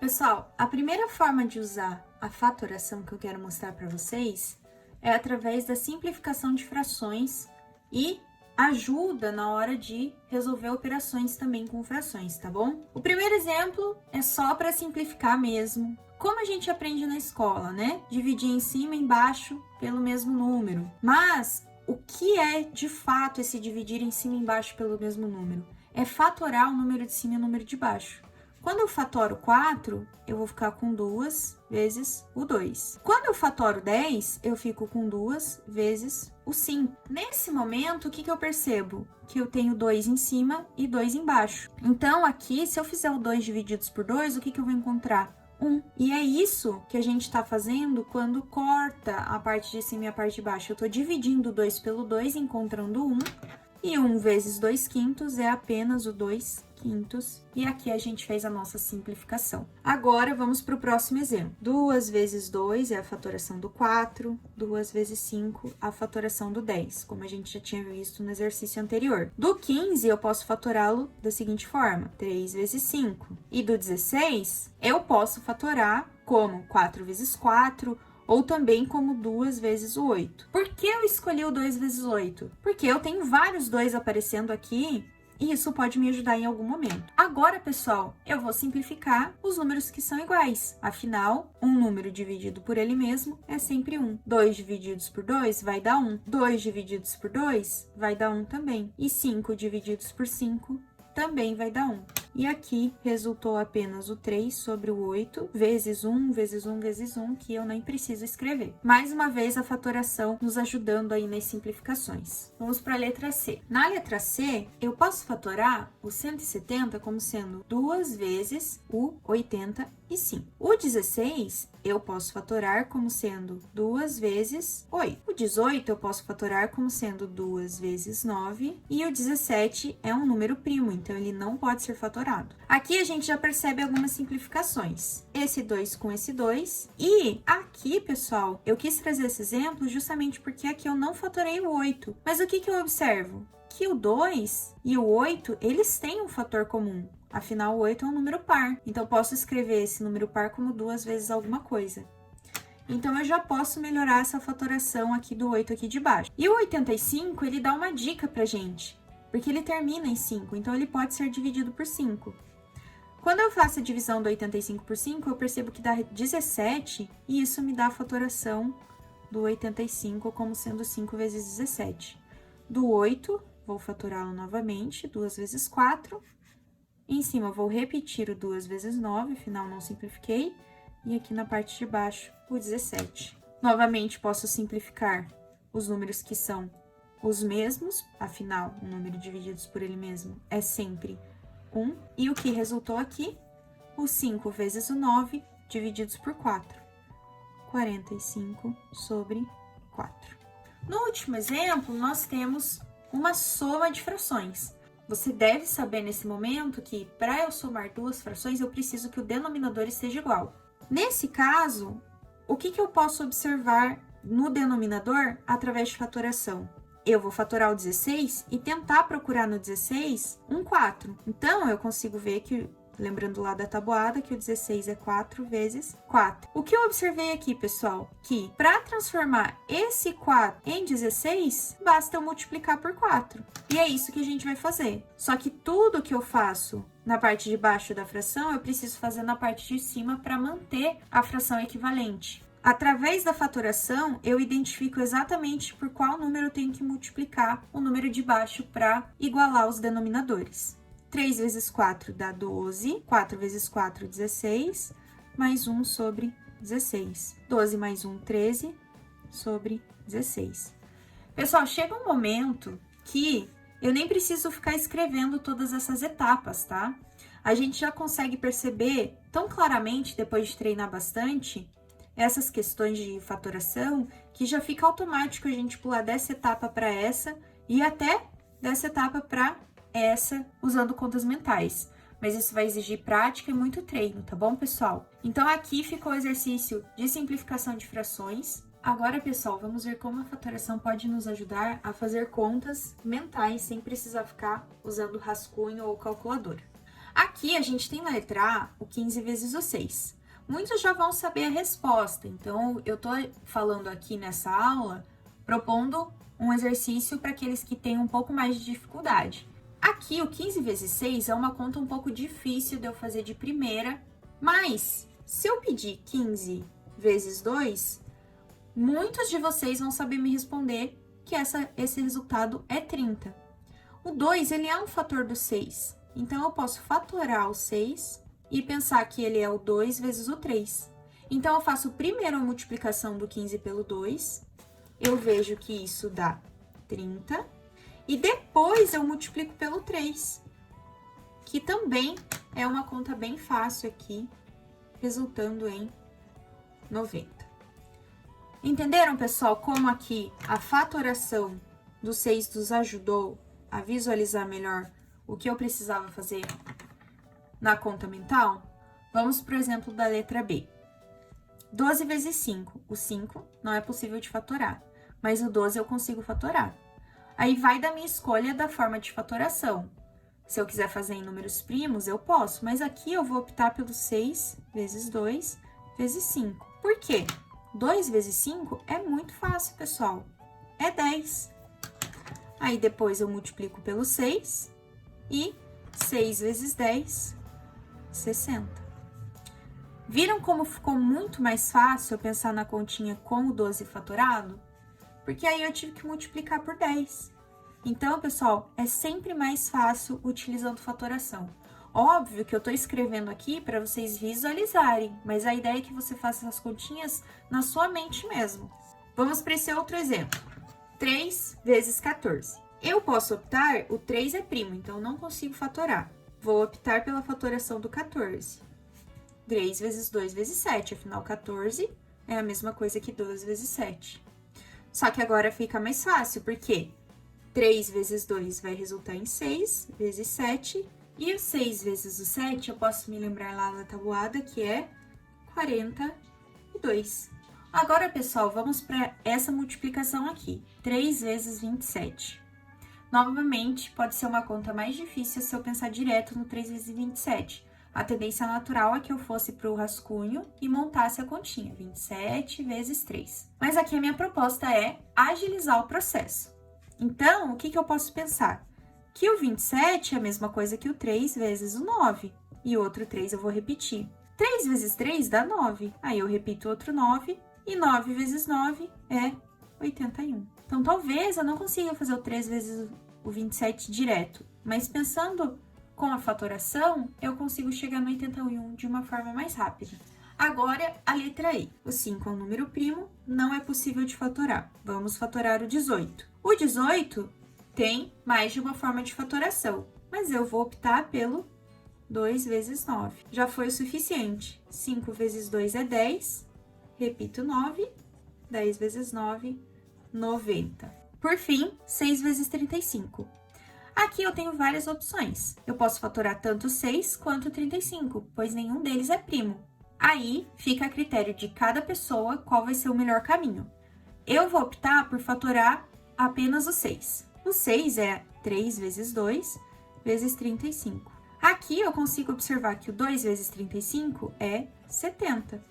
Pessoal, a primeira forma de usar a fatoração que eu quero mostrar para vocês é através da simplificação de frações e ajuda na hora de resolver operações também com frações, tá bom? O primeiro exemplo é só para simplificar mesmo. Como a gente aprende na escola, né? Dividir em cima e embaixo pelo mesmo número. Mas o que é de fato esse dividir em cima e embaixo pelo mesmo número? É fatorar o número de cima e o número de baixo. Quando eu fatoro 4, eu vou ficar com 2 vezes o 2. Quando eu fatoro 10, eu fico com 2 vezes o 5. Nesse momento, o que eu percebo? Que eu tenho 2 em cima e 2 embaixo. Então, aqui, se eu fizer o 2 divididos por 2, o que eu vou encontrar? 1. E é isso que a gente está fazendo quando corta a parte de cima e a parte de baixo. Eu estou dividindo o 2 pelo 2, encontrando 1. E 1 vezes 2 quintos é apenas o 2 quintos. E aqui a gente fez a nossa simplificação. Agora, vamos para o próximo exemplo. 2 vezes 2 é a fatoração do 4. 2 vezes 5, a fatoração do 10, como a gente já tinha visto no exercício anterior. Do 15, eu posso fatorá-lo da seguinte forma. 3 vezes 5. E do 16, eu posso fatorar como 4 vezes 4, ou também como 2 vezes o 8. Por que eu escolhi o 2 vezes 8? Porque eu tenho vários 2 aparecendo aqui e isso pode me ajudar em algum momento. Agora, pessoal, eu vou simplificar os números que são iguais. Afinal, um número dividido por ele mesmo é sempre 1. 2 divididos por 2 vai dar 1. 2 divididos por 2 vai dar 1 também. E 5 divididos por 5 também vai dar 1. E aqui resultou apenas o 3 sobre o 8, vezes 1, vezes 1, vezes 1, que eu nem preciso escrever. Mais uma vez, a fatoração nos ajudando aí nas simplificações. Vamos para a letra C. Na letra C, eu posso fatorar o 170 como sendo 2 vezes o 85. O 16, eu posso fatorar como sendo 2 vezes 8. O 18, eu posso fatorar como sendo 2 vezes 9. E o 17 é um número primo, então ele não pode ser fatorado. Aqui a gente já percebe algumas simplificações. Esse 2 com esse 2. E aqui, pessoal, eu quis trazer esse exemplo justamente porque aqui eu não fatorei o 8. Mas o que eu observo? Que o 2 e o 8, eles têm um fator comum. Afinal, o 8 é um número par. Então, eu posso escrever esse número par como 2 vezes alguma coisa. Então, eu já posso melhorar essa fatoração aqui do 8 aqui de baixo. E o 85, ele dá uma dica pra gente, porque ele termina em 5, então ele pode ser dividido por 5. Quando eu faço a divisão do 85 por 5, eu percebo que dá 17, e isso me dá a fatoração do 85 como sendo 5 vezes 17. Do 8, vou fatorá-lo novamente, 2 vezes 4. Em cima, vou repetir o 2 vezes 9, afinal não simplifiquei. E aqui na parte de baixo, o 17. Novamente, posso simplificar os números que são os mesmos, afinal, o número divididos por ele mesmo é sempre 1. E o que resultou aqui? O 5 vezes o 9 divididos por 4. 45 sobre 4. No último exemplo, nós temos uma soma de frações. Você deve saber nesse momento que, para eu somar duas frações, eu preciso que o denominador esteja igual. Nesse caso, o que eu posso observar no denominador através de fatoração? Eu vou fatorar o 16 e tentar procurar no 16 um 4. Então, eu consigo ver que, lembrando lá da tabuada, que o 16 é 4 vezes 4. O que eu observei aqui, pessoal? Que para transformar esse 4 em 16, basta eu multiplicar por 4. E é isso que a gente vai fazer. Só que tudo que eu faço na parte de baixo da fração, eu preciso fazer na parte de cima para manter a fração equivalente. Através da fatoração, eu identifico exatamente por qual número eu tenho que multiplicar o número de baixo para igualar os denominadores. 3 vezes 4 dá 12, 4 vezes 4, 16, mais 1 sobre 16. 12 mais 1, 13 sobre 16. Pessoal, chega um momento que eu nem preciso ficar escrevendo todas essas etapas, tá? A gente já consegue perceber tão claramente, depois de treinar bastante, essas questões de fatoração, que já fica automático a gente pular dessa etapa para essa e até dessa etapa para essa, usando contas mentais. Mas isso vai exigir prática e muito treino, tá bom, pessoal? Então, aqui ficou o exercício de simplificação de frações. Agora, pessoal, vamos ver como a fatoração pode nos ajudar a fazer contas mentais sem precisar ficar usando rascunho ou calculadora. Aqui a gente tem na letra A o 15 vezes o 6. Muitos já vão saber a resposta, então eu tô falando aqui nessa aula, propondo um exercício para aqueles que têm um pouco mais de dificuldade. Aqui o 15 vezes 6 é uma conta um pouco difícil de eu fazer de primeira, mas se eu pedir 15 vezes 2, muitos de vocês vão saber me responder que esse resultado é 30. O 2, ele é um fator do 6, então eu posso fatorar o 6 e pensar que ele é o 2 vezes o 3. Então, eu faço primeiro a multiplicação do 15 pelo 2, eu vejo que isso dá 30, e depois eu multiplico pelo 3, que também é uma conta bem fácil aqui, resultando em 90. Entenderam, pessoal, como aqui a fatoração do 6 nos ajudou a visualizar melhor o que eu precisava fazer na conta mental? Vamos para o exemplo da letra B. 12 vezes 5. O 5 não é possível de fatorar, mas o 12 eu consigo fatorar. Aí vai da minha escolha da forma de fatoração. Se eu quiser fazer em números primos, eu posso, mas aqui eu vou optar pelo 6 vezes 2 vezes 5. Por quê? 2 vezes 5 é muito fácil, pessoal. É 10. Aí depois eu multiplico pelo 6 e 6 vezes 10, 60. Viram como ficou muito mais fácil eu pensar na continha com o 12 fatorado? Porque aí eu tive que multiplicar por 10. Então, pessoal, é sempre mais fácil utilizando fatoração. Óbvio que eu tô escrevendo aqui para vocês visualizarem, mas a ideia é que você faça as continhas na sua mente mesmo. Vamos para esse outro exemplo. 3 vezes 14. Eu posso optar, o 3 é primo, então não consigo fatorar. Vou optar pela fatoração do 14. 3 vezes 2 vezes 7, afinal 14 é a mesma coisa que 12 vezes 7. Só que agora fica mais fácil, porque 3 vezes 2 vai resultar em 6 vezes 7, e o 6 vezes o 7 eu posso me lembrar lá na tabuada, que é 42. Agora, pessoal, vamos para essa multiplicação aqui, 3 vezes 27. Novamente, pode ser uma conta mais difícil se eu pensar direto no 3 vezes 27. A tendência natural é que eu fosse para o rascunho e montasse a continha, 27 vezes 3. Mas aqui a minha proposta é agilizar o processo. Então, o que eu posso pensar? Que o 27 é a mesma coisa que o 3 vezes o 9. E outro 3 eu vou repetir. 3 vezes 3 dá 9. Aí eu repito outro 9. E 9 vezes 9 é 81. Então, talvez eu não consiga fazer o 3 vezes o 27 direto. Mas pensando com a fatoração, eu consigo chegar no 81 de uma forma mais rápida. Agora, a letra E. O 5 é um número primo, não é possível de fatorar. Vamos fatorar o 18. O 18 tem mais de uma forma de fatoração, mas eu vou optar pelo 2 vezes 9. Já foi o suficiente. 5 vezes 2 é 10. Repito 9. 10 vezes 9, 90. Por fim, 6 vezes 35. Aqui eu tenho várias opções. Eu posso fatorar tanto 6 quanto 35, pois nenhum deles é primo. Aí, fica a critério de cada pessoa qual vai ser o melhor caminho. Eu vou optar por fatorar apenas o 6. O 6 é 3 vezes 2 vezes 35. Aqui eu consigo observar que o 2 vezes 35 é 70.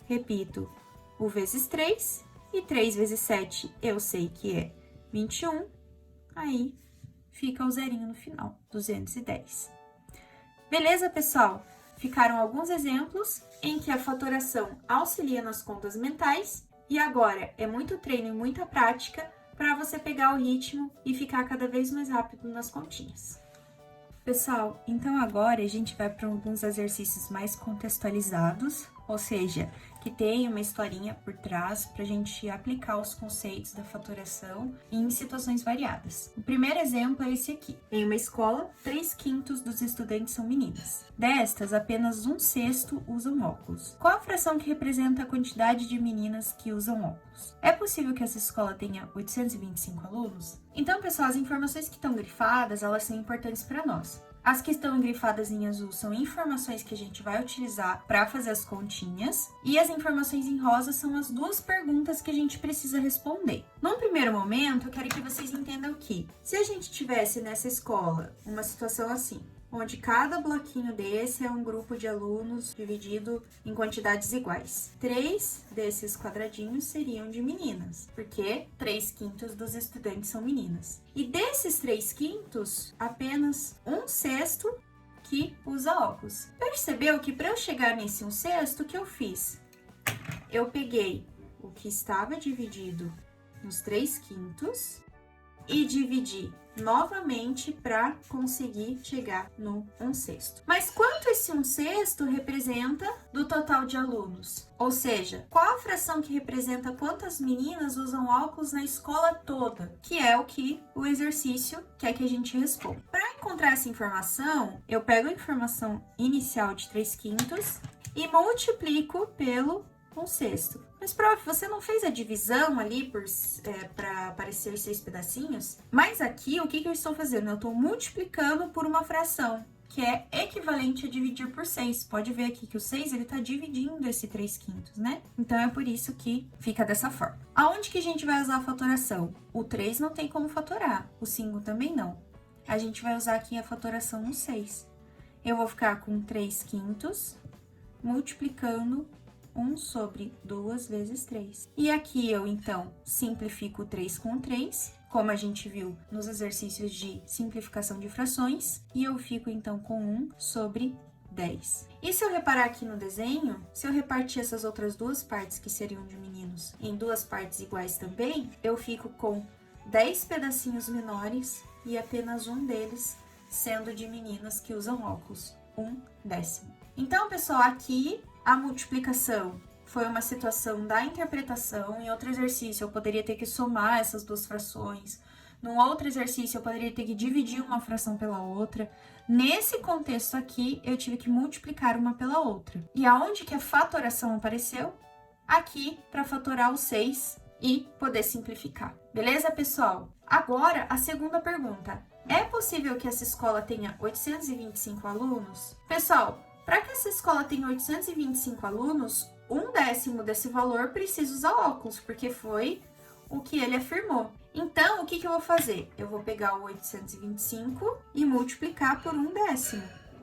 Repito, o vezes 3 e 3 vezes 7 eu sei que é 21. Aí fica o zerinho no final, 210. Beleza, pessoal? Ficaram alguns exemplos em que a fatoração auxilia nas contas mentais e agora é muito treino e muita prática para você pegar o ritmo e ficar cada vez mais rápido nas continhas. Pessoal, então agora a gente vai para alguns exercícios mais contextualizados, ou seja, que tem uma historinha por trás para a gente aplicar os conceitos da fatoração em situações variadas. O primeiro exemplo é esse aqui. Em uma escola, 3/5 dos estudantes são meninas. Destas, apenas 1/6 usam óculos. Qual a fração que representa a quantidade de meninas que usam óculos? É possível que essa escola tenha 825 alunos? Então, pessoal, as informações que estão grifadas, elas são importantes para nós. As que estão grifadas em azul são informações que a gente vai utilizar para fazer as continhas, e as informações em rosa são as duas perguntas que a gente precisa responder. Num primeiro momento, eu quero que vocês entendam que, se a gente tivesse nessa escola uma situação assim, onde cada bloquinho desse é um grupo de alunos dividido em quantidades iguais. 3 desses quadradinhos seriam de meninas, porque 3/5 dos estudantes são meninas. E desses 3/5, apenas 1/6 que usa óculos. Percebeu que para eu chegar nesse 1/6, o que eu fiz? Eu peguei o que estava dividido nos 3/5 e dividi novamente para conseguir chegar no 1/6. Mas quanto esse 1/6 representa do total de alunos? Ou seja, qual a fração que representa quantas meninas usam óculos na escola toda? Que é o que o exercício quer que a gente responda. Para encontrar essa informação, eu pego a informação inicial de 3/5 e multiplico pelo 1/6. Mas, prof, você não fez a divisão ali para aparecer 6 pedacinhos? Mas aqui, o que eu estou fazendo? Eu estou multiplicando por uma fração, que é equivalente a dividir por 6. Pode ver aqui que o 6, ele está dividindo esse 3/5, né? Então, é por isso que fica dessa forma. Aonde que a gente vai usar a fatoração? O 3 não tem como fatorar, o 5 também não. A gente vai usar aqui a fatoração no 6. Eu vou ficar com 3/5 multiplicando 1 sobre 2 vezes 3. E aqui eu, então, simplifico o 3 com o 3, como a gente viu nos exercícios de simplificação de frações, e eu fico, então, com 1 sobre 10. E se eu reparar aqui no desenho, se eu repartir essas outras duas partes, que seriam de meninos, em duas partes iguais também, eu fico com 10 pedacinhos menores e apenas um deles sendo de meninas que usam óculos, 1/10. Então, pessoal, aqui a multiplicação foi uma situação da interpretação. Em outro exercício, eu poderia ter que somar essas duas frações. Num outro exercício, eu poderia ter que dividir uma fração pela outra. Nesse contexto aqui, eu tive que multiplicar uma pela outra. E aonde que a fatoração apareceu? Aqui, para fatorar o 6 e poder simplificar. Beleza, pessoal? Agora, a segunda pergunta. É possível que essa escola tenha 825 alunos? Pessoal, para que essa escola tenha 825 alunos, 1/10 desse valor precisa usar óculos, porque foi o que ele afirmou. Então, o que eu vou fazer? Eu vou pegar o 825 e multiplicar por 1/10,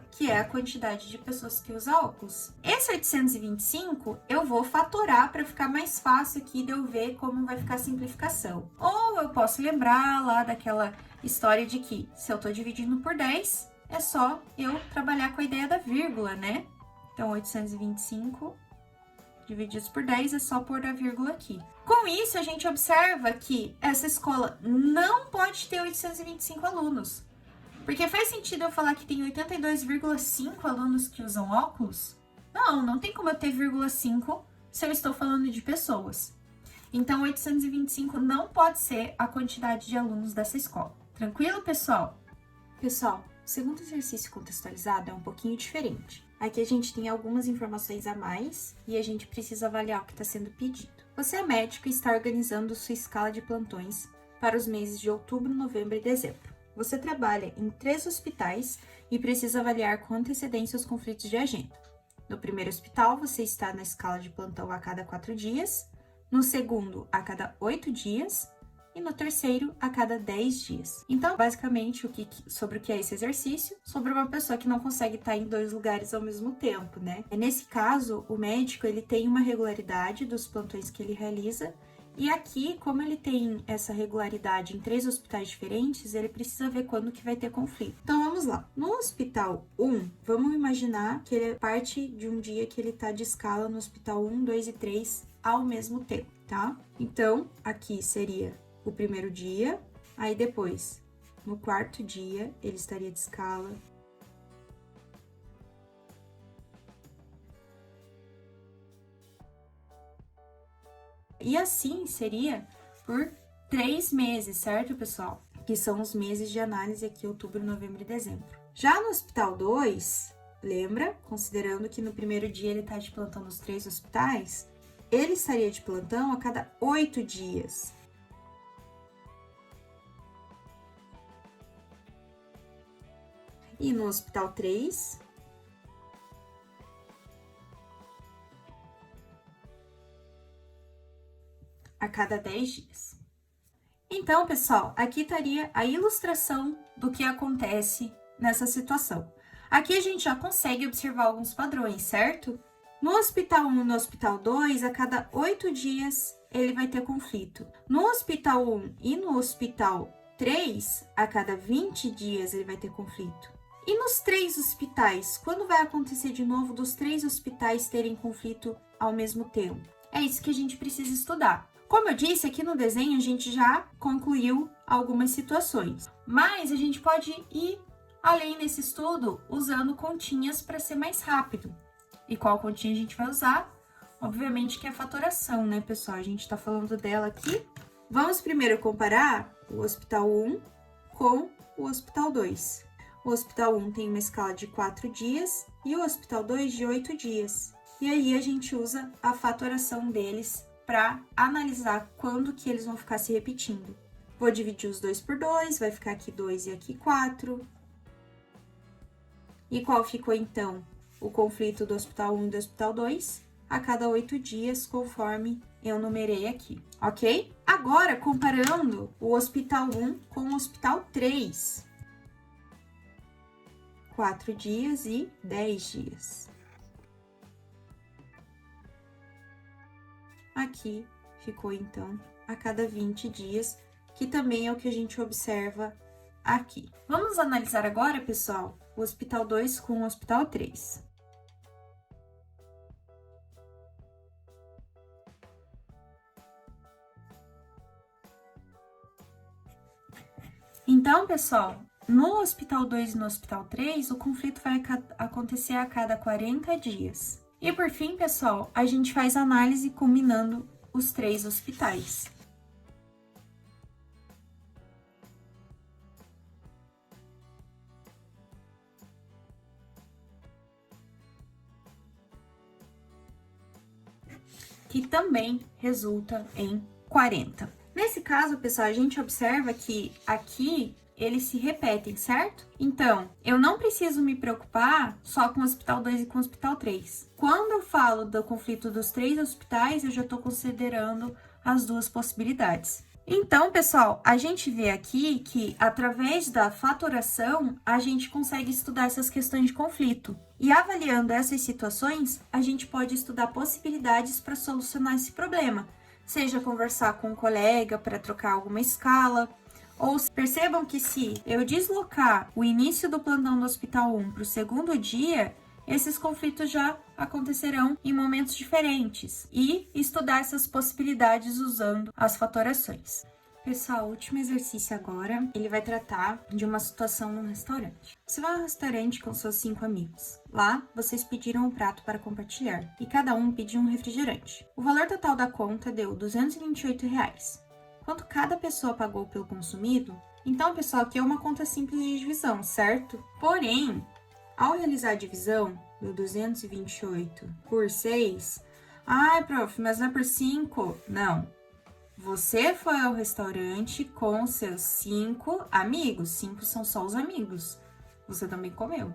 que é a quantidade de pessoas que usam óculos. Esse 825 eu vou fatorar para ficar mais fácil aqui de eu ver como vai ficar a simplificação. Ou eu posso lembrar lá daquela história de que se eu estou dividindo por 10, é só eu trabalhar com a ideia da vírgula, né? Então, 825 divididos por 10 é só pôr a vírgula aqui. Com isso, a gente observa que essa escola não pode ter 825 alunos. Porque faz sentido eu falar que tem 82,5 alunos que usam óculos? Não, não tem como eu ter 0,5 se eu estou falando de pessoas. Então, 825 não pode ser a quantidade de alunos dessa escola. Tranquilo, pessoal? Pessoal, o segundo exercício contextualizado é um pouquinho diferente. Aqui a gente tem algumas informações a mais e a gente precisa avaliar o que está sendo pedido. Você é médico e está organizando sua escala de plantões para os meses de outubro, novembro e dezembro. Você trabalha em 3 hospitais e precisa avaliar com antecedência os conflitos de agenda. No primeiro hospital, você está na escala de plantão a cada 4 dias, no segundo, a cada 8 dias, e no terceiro, a cada 10 dias. Então, basicamente, sobre o que é esse exercício? Sobre uma pessoa que não consegue estar em 2 lugares ao mesmo tempo, né? Nesse caso, o médico, ele tem uma regularidade dos plantões que ele realiza, e aqui, como ele tem essa regularidade em 3 hospitais diferentes, ele precisa ver quando que vai ter conflito. Então, vamos lá. No hospital 1, vamos imaginar que ele é parte de um dia que ele tá de escala no hospital 1, 2 e 3 ao mesmo tempo, tá? Então, aqui seria o primeiro dia, aí depois, no 4º dia, ele estaria de escala. E assim seria por 3 meses, certo, pessoal? Que são os meses de análise aqui, outubro, novembro e dezembro. Já no hospital 2, lembra? Considerando que no primeiro dia ele tá de plantão nos 3 hospitais, ele estaria de plantão a cada 8 dias. E no hospital 3, a cada 10 dias. Então, pessoal, aqui estaria a ilustração do que acontece nessa situação. Aqui a gente já consegue observar alguns padrões, certo? No hospital 1 e no hospital 2, a cada 8 dias ele vai ter conflito. No hospital 1 e no hospital 3, a cada 20 dias ele vai ter conflito. E nos 3 hospitais, quando vai acontecer de novo dos 3 hospitais terem conflito ao mesmo tempo? É isso que a gente precisa estudar. Como eu disse, aqui no desenho a gente já concluiu algumas situações, mas a gente pode ir além nesse estudo usando continhas para ser mais rápido. E qual continha a gente vai usar? Obviamente que é a fatoração, né, pessoal? A gente está falando dela aqui. Vamos primeiro comparar o hospital 1 com o hospital 2. O hospital 1 tem uma escala de 4 dias e o hospital 2 de 8 dias. E aí a gente usa a fatoração deles para analisar quando que eles vão ficar se repetindo. Vou dividir os dois por 2, vai ficar aqui 2 e aqui 4. E qual ficou, então, o conflito do hospital 1 e do hospital 2? A cada 8 dias, conforme eu numerei aqui, ok? Agora, comparando o hospital 1 com o hospital 3. 4 dias e 10 dias. Aqui ficou, então, a cada 20 dias, que também é o que a gente observa aqui. Vamos analisar agora, pessoal, o hospital 2 com o hospital 3. Então, pessoal, no hospital 2 e no hospital 3, o conflito vai acontecer a cada 40 dias. E por fim, pessoal, a gente faz análise combinando os 3 hospitais. Que também resulta em 40. Nesse caso, pessoal, a gente observa que aqui eles se repetem, certo? Então, eu não preciso me preocupar só com o hospital 2 e com o hospital 3. Quando eu falo do conflito dos 3 hospitais, eu já estou considerando as 2 possibilidades. Então, pessoal, a gente vê aqui que, através da fatoração, a gente consegue estudar essas questões de conflito. E avaliando essas situações, a gente pode estudar possibilidades para solucionar esse problema. Seja conversar com um colega para trocar alguma escala, ou percebam que se eu deslocar o início do plantão do hospital 1 para o segundo dia, esses conflitos já acontecerão em momentos diferentes e estudar essas possibilidades usando as fatorações. Pessoal, o último exercício agora, ele vai tratar de uma situação num restaurante. Você vai a um restaurante com seus 5 amigos. Lá, vocês pediram um prato para compartilhar e cada um pediu um refrigerante. O valor total da conta deu R$ 228. Quanto cada pessoa pagou pelo consumido? Então, pessoal, aqui é uma conta simples de divisão, certo? Porém, ao realizar a divisão do 228 por 6, ai, prof, mas não é por 5? Não. Você foi ao restaurante com seus 5 amigos. 5 são só os amigos. Você também comeu.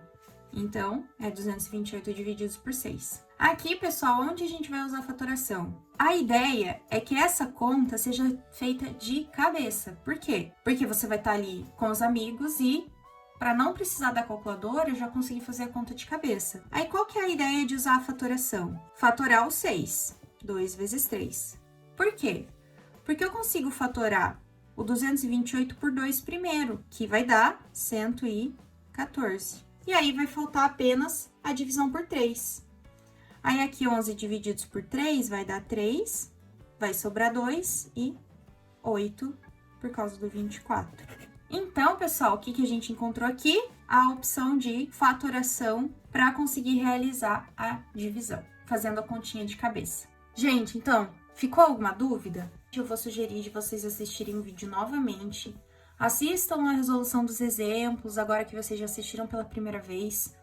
Então, é 228 divididos por 6. Aqui, pessoal, onde a gente vai usar a fatoração? A ideia é que essa conta seja feita de cabeça. Por quê? Porque você vai estar ali com os amigos e, para não precisar da calculadora, eu já consegui fazer a conta de cabeça. Aí, qual que é a ideia de usar a fatoração? Fatorar o 6. 2 vezes 3. Por quê? Porque eu consigo fatorar o 228 por 2 primeiro, que vai dar 114. E aí, vai faltar apenas a divisão por 3. Aí, aqui, 11 divididos por 3 vai dar 3, vai sobrar 2 e 8 por causa do 24. Então, pessoal, o que a gente encontrou aqui? A opção de fatoração para conseguir realizar a divisão, fazendo a continha de cabeça. Gente, então, ficou alguma dúvida? Eu vou sugerir de vocês assistirem o vídeo novamente. Assistam a resolução dos exemplos, agora que vocês já assistiram pela primeira vez.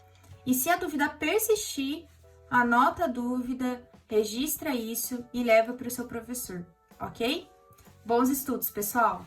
E se a dúvida persistir, anota a dúvida, registra isso e leva para o seu professor, ok? Bons estudos, pessoal!